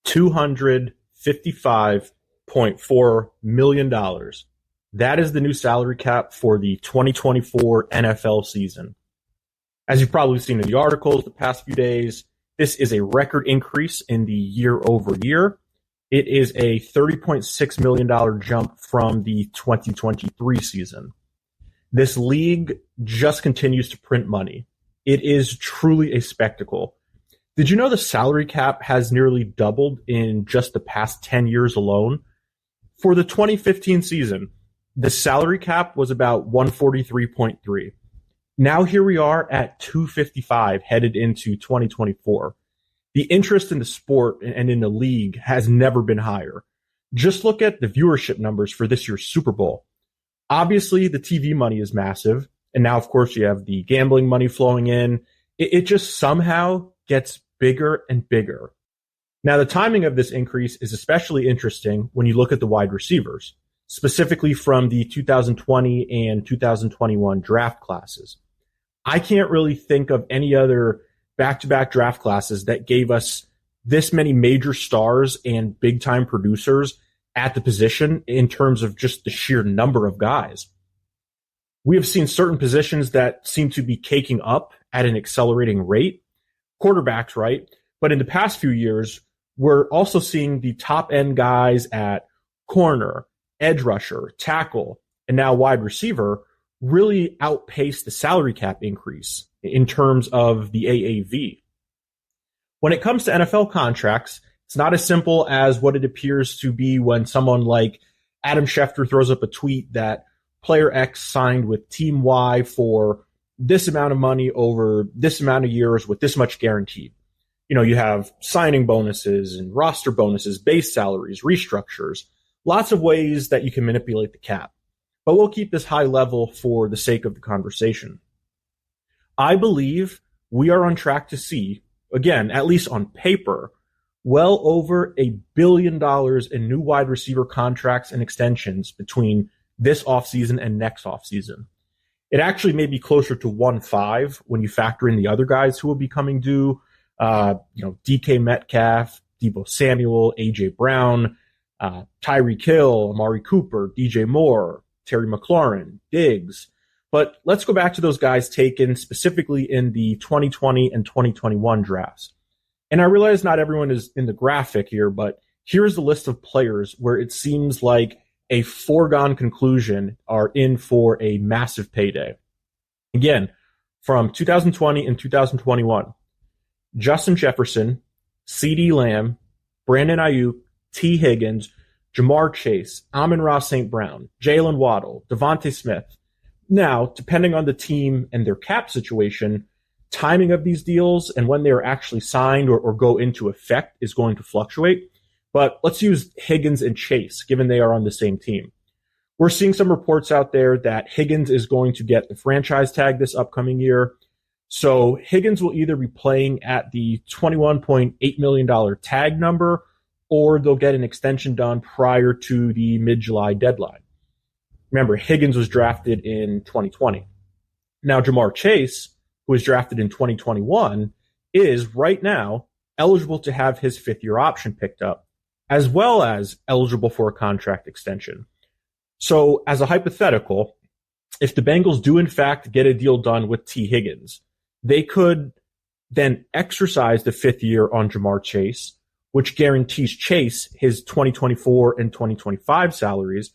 $255.4 million. That is the new salary cap for the 2024 NFL season. As you've probably seen in the articles the past few days, this is a record increase in the year over year. It is a $30.6 million jump from the 2023 season. This league just continues to print money. It is truly a spectacle. Did you know the salary cap has nearly doubled in just the past 10 years alone? For the 2015 season, the salary cap was about 143.3. Now here we are at 255 headed into 2024. The interest in the sport and in the league has never been higher. Just look at the viewership numbers for this year's Super Bowl. Obviously, the TV money is massive. And now, of course, you have the gambling money flowing in. It just somehow gets bigger and bigger. Now, the timing of this increase is especially interesting when you look at the wide receivers, specifically from the 2020 and 2021 draft classes. I can't really think of any other back-to-back draft classes that gave us this many major stars and big-time producers at the position in terms of just the sheer number of guys. We have seen certain positions that seem to be caking up at an accelerating rate. Quarterbacks, right? But in the past few years, we're also seeing the top-end guys at corner, edge rusher, tackle, and now wide receiver really outpace the salary cap increase in terms of the AAV. When it comes to NFL contracts, it's not as simple as what it appears to be when someone like Adam Schefter throws up a tweet that player X signed with team Y for this amount of money over this amount of years with this much guaranteed. You know, you have signing bonuses and roster bonuses, base salaries, restructures, lots of ways that you can manipulate the cap. But we'll keep this high level for the sake of the conversation. I believe we are on track to see, again, at least on paper, well over $1 billion in new wide receiver contracts and extensions between this offseason and next offseason. It actually may be closer to 1.5 when you factor in the other guys who will be coming due. DK Metcalf, Deebo Samuel, AJ Brown, Tyreek Hill, Amari Cooper, DJ Moore, Terry McLaurin, Diggs. But let's go back to those guys taken specifically in the 2020 and 2021 drafts. And I realize not everyone is in the graphic here, but here's the list of players where it seems like a foregone conclusion are in for a massive payday. Again, from 2020 and 2021, Justin Jefferson, CeeDee Lamb, Brandon Ayuk, T. Higgins, Jamar Chase, Amon-Ra St. Brown, Jalen Waddle, Devontae Smith. Now, depending on the team and their cap situation, timing of these deals and when they are actually signed or go into effect is going to fluctuate. But let's use Higgins and Chase, given they are on the same team. We're seeing some reports out there that Higgins is going to get the franchise tag this upcoming year. So Higgins will either be playing at the $21.8 million tag number, or they'll get an extension done prior to the mid-July deadline. Remember, Higgins was drafted in 2020. Now, Jamar Chase, who was drafted in 2021, is right now eligible to have his fifth-year option picked up, as well as eligible for a contract extension. So, as a hypothetical, if the Bengals do in fact get a deal done with T. Higgins, they could then exercise the fifth year on Jamar Chase, which guarantees Chase his 2024 and 2025 salaries,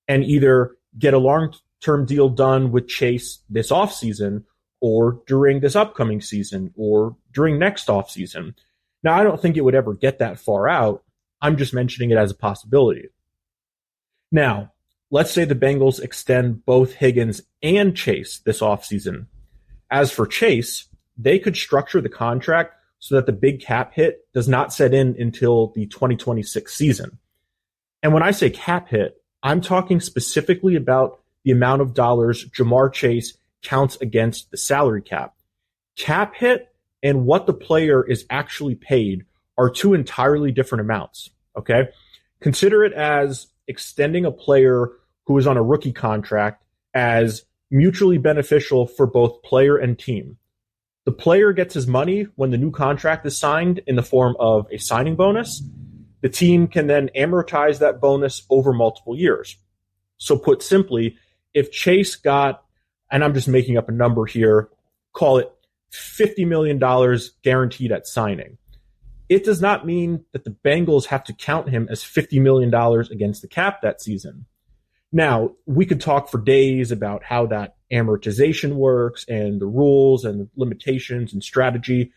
and either get a long-term deal done with Chase this offseason or during this upcoming season or during next offseason. Now, I don't think it would ever get that far out. I'm just mentioning it as a possibility. Now, let's say the Bengals extend both Higgins and Chase this offseason. As for Chase, they could structure the contract so that the big cap hit does not set in until the 2026 season. And when I say cap hit, I'm talking specifically about the amount of dollars Jamar Chase counts against the salary cap. Cap hit and what the player is actually paid are two entirely different amounts, okay? Consider it as extending a player who is on a rookie contract as mutually beneficial for both player and team. The player gets his money when the new contract is signed in the form of a signing bonus, The team can then amortize that bonus over multiple years. So put simply, if Chase got, and I'm just making up a number here, call it $50 million guaranteed at signing. It does not mean that the Bengals have to count him as $50 million against the cap that season. Now, we could talk for days about how that amortization works and the rules and the limitations and strategy,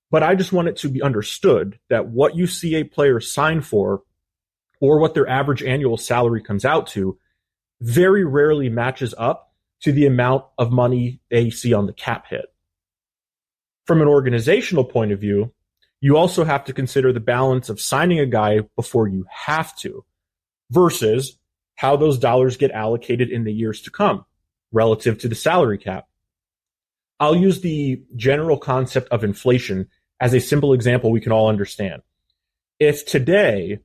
but I just want it to be understood that what you see a player sign for or what their average annual salary comes out to very rarely matches up to the amount of money they see on the cap hit. From an organizational point of view, you also have to consider the balance of signing a guy before you have to versus how those dollars get allocated in the years to come relative to the salary cap. I'll use the general concept of inflation as a simple example we can all understand. If today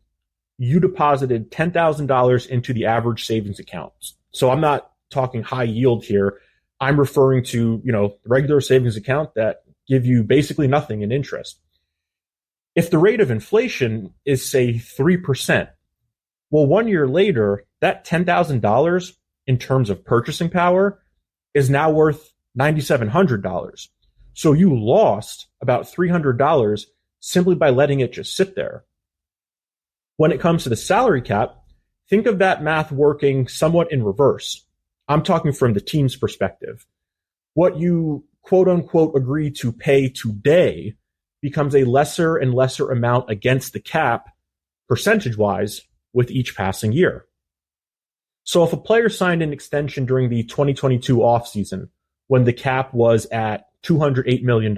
you deposited $10,000 into the average savings account, so I'm not talking high yield here, I'm referring to, regular savings account that give you basically nothing in interest. If the rate of inflation is, say, 3%, well, 1 year later, that $10,000 in terms of purchasing power is now worth $9,700. So you lost about $300 simply by letting it just sit there. When it comes to the salary cap, think of that math working somewhat in reverse. I'm talking from the team's perspective. What you quote unquote agree to pay today becomes a lesser and lesser amount against the cap, percentage-wise, with each passing year. So if a player signed an extension during the 2022 offseason when the cap was at $208 million,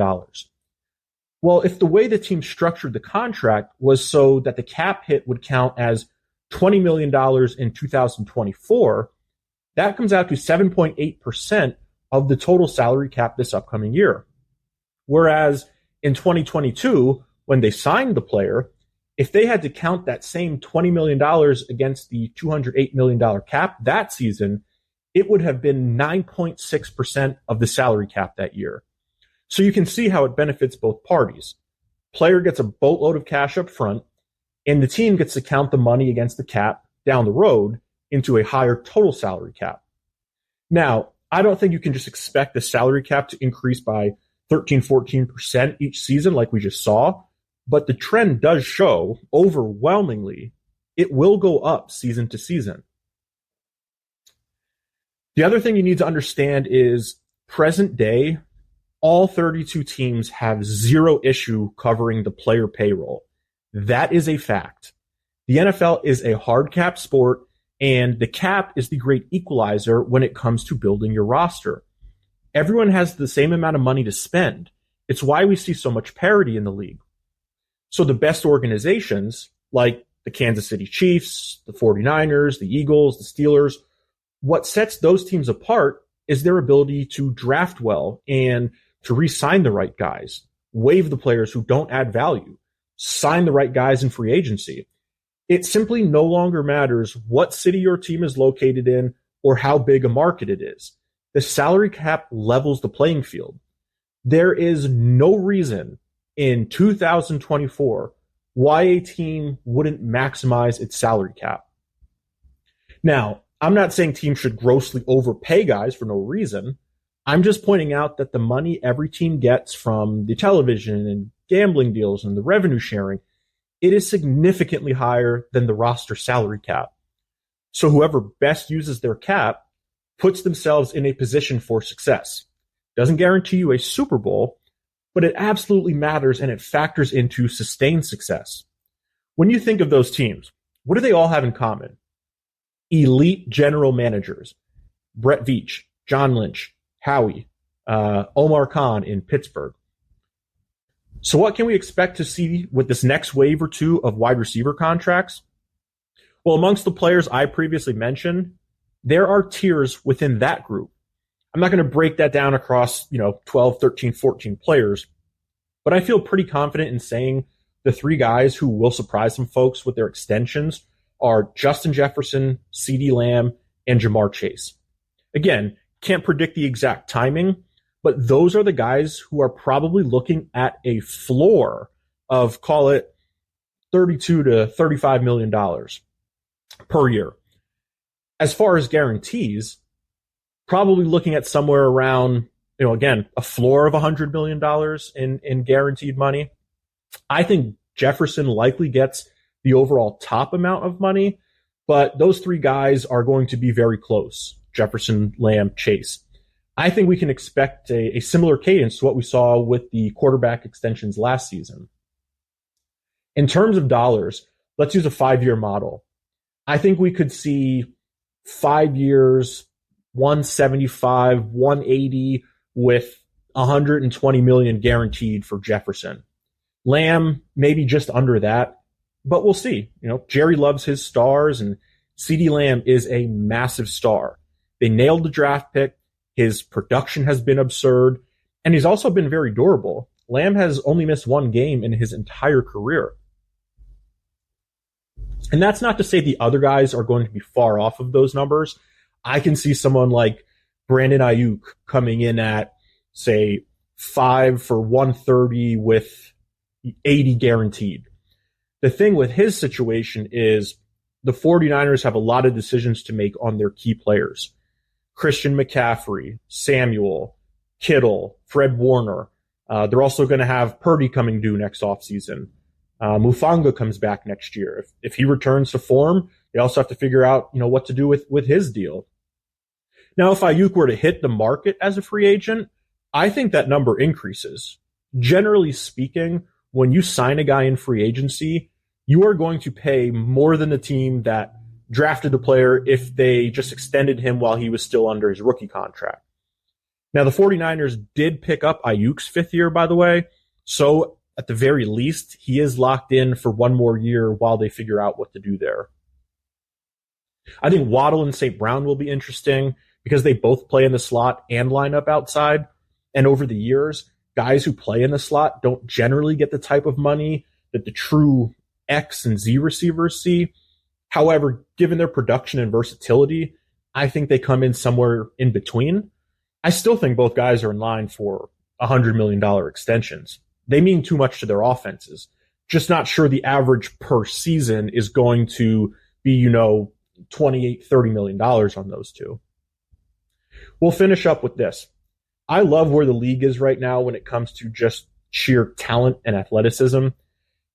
well, if the way the team structured the contract was so that the cap hit would count as $20 million in 2024, that comes out to 7.8% of the total salary cap this upcoming year. Whereas in 2022, when they signed the player, if they had to count that same $20 million against the $208 million cap that season, it would have been 9.6% of the salary cap that year. So you can see how it benefits both parties. Player gets a boatload of cash up front, and the team gets to count the money against the cap down the road into a higher total salary cap. Now, I don't think you can just expect the salary cap to increase by 13, 14% each season like we just saw, but the trend does show overwhelmingly it will go up season to season. The other thing you need to understand is present day, all 32 teams have zero issue covering the player payroll. That is a fact. The NFL is a hard cap sport, and the cap is the great equalizer when it comes to building your roster. Everyone has the same amount of money to spend. It's why we see so much parity in the league. So the best organizations, like the Kansas City Chiefs, the 49ers, the Eagles, the Steelers, what sets those teams apart is their ability to draft well and to re-sign the right guys, waive the players who don't add value, sign the right guys in free agency. It simply no longer matters what city your team is located in or how big a market it is. The salary cap levels the playing field. There is no reason in 2024 why a team wouldn't maximize its salary cap. Now, I'm not saying teams should grossly overpay guys for no reason. I'm just pointing out that the money every team gets from the television and gambling deals and the revenue sharing, it is significantly higher than the roster salary cap. So whoever best uses their cap puts themselves in a position for success. Doesn't guarantee you a Super Bowl, but it absolutely matters and it factors into sustained success. When you think of those teams, what do they all have in common? Elite general managers. Brett Veach, John Lynch, Howie, Omar Khan in Pittsburgh. So what can we expect to see with this next wave or two of wide receiver contracts? Well, amongst the players I previously mentioned, there are tiers within that group. I'm not going to break that down across, 12, 13, 14 players, but I feel pretty confident in saying the three guys who will surprise some folks with their extensions are Justin Jefferson, CeeDee Lamb, and Ja'Marr Chase. Again, can't predict the exact timing, but those are the guys who are probably looking at a floor of, call it $32 to $35 million per year. As far as guarantees, probably looking at somewhere around, again, a floor of $100 million in guaranteed money. I think Jefferson likely gets the overall top amount of money, but those three guys are going to be very close. Jefferson, Lamb, Chase. I think we can expect a similar cadence to what we saw with the quarterback extensions last season. In terms of dollars, let's use a 5-year model. I think we could see 5 years, 175, 180 with 120 million guaranteed for Jefferson. Lamb, maybe just under that, but we'll see. Jerry loves his stars, and CeeDee Lamb is a massive star. They nailed the draft pick. His production has been absurd, and he's also been very durable. Lamb has only missed one game in his entire career. And that's not to say the other guys are going to be far off of those numbers. I can see someone like Brandon Ayuk coming in at, say, 5 for 130 with 80 guaranteed. The thing with his situation is the 49ers have a lot of decisions to make on their key players. Christian McCaffrey, Samuel, Kittle, Fred Warner. They're also going to have Purdy coming due next offseason. Mufanga comes back next year. If he returns to form, they also have to figure out, what to do with his deal. Now, if Ayuk were to hit the market as a free agent, I think that number increases. Generally speaking, when you sign a guy in free agency, you are going to pay more than the team that drafted the player if they just extended him while he was still under his rookie contract. Now, the 49ers did pick up Ayuk's 5th year, by the way, so at the very least, he is locked in for one more year while they figure out what to do there. I think Waddle and St. Brown will be interesting because they both play in the slot and line up outside. And over the years, guys who play in the slot don't generally get the type of money that the true X and Z receivers see. However, given their production and versatility, I think they come in somewhere in between. I still think both guys are in line for $100 million extensions. They mean too much to their offenses. Just not sure the average per season is going to be, $28, $30 million on those two. We'll finish up with this. I love where the league is right now when it comes to just sheer talent and athleticism.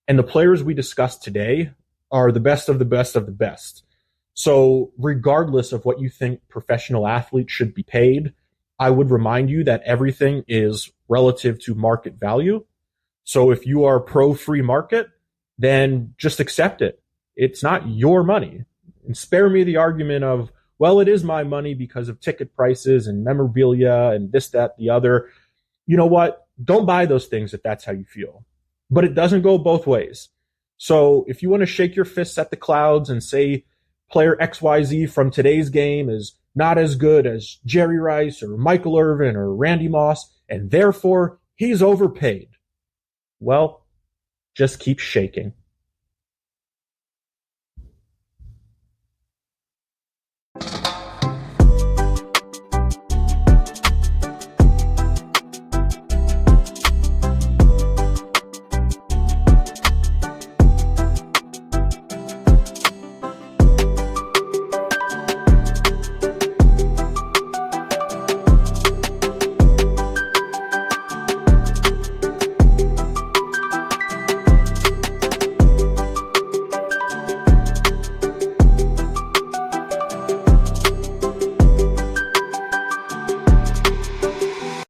And the players we discussed today are the best of the best of the best. So regardless of what you think professional athletes should be paid, I would remind you that everything is relative to market value. So if you are pro free market, then just accept it. It's not your money. And spare me the argument of, well, it is my money because of ticket prices and memorabilia and this, that, the other. You know what? Don't buy those things if that's how you feel. But it doesn't go both ways. So if you want to shake your fists at the clouds and say player XYZ from today's game is not as good as Jerry Rice or Michael Irvin or Randy Moss, and therefore he's overpaid, well, just keep shaking.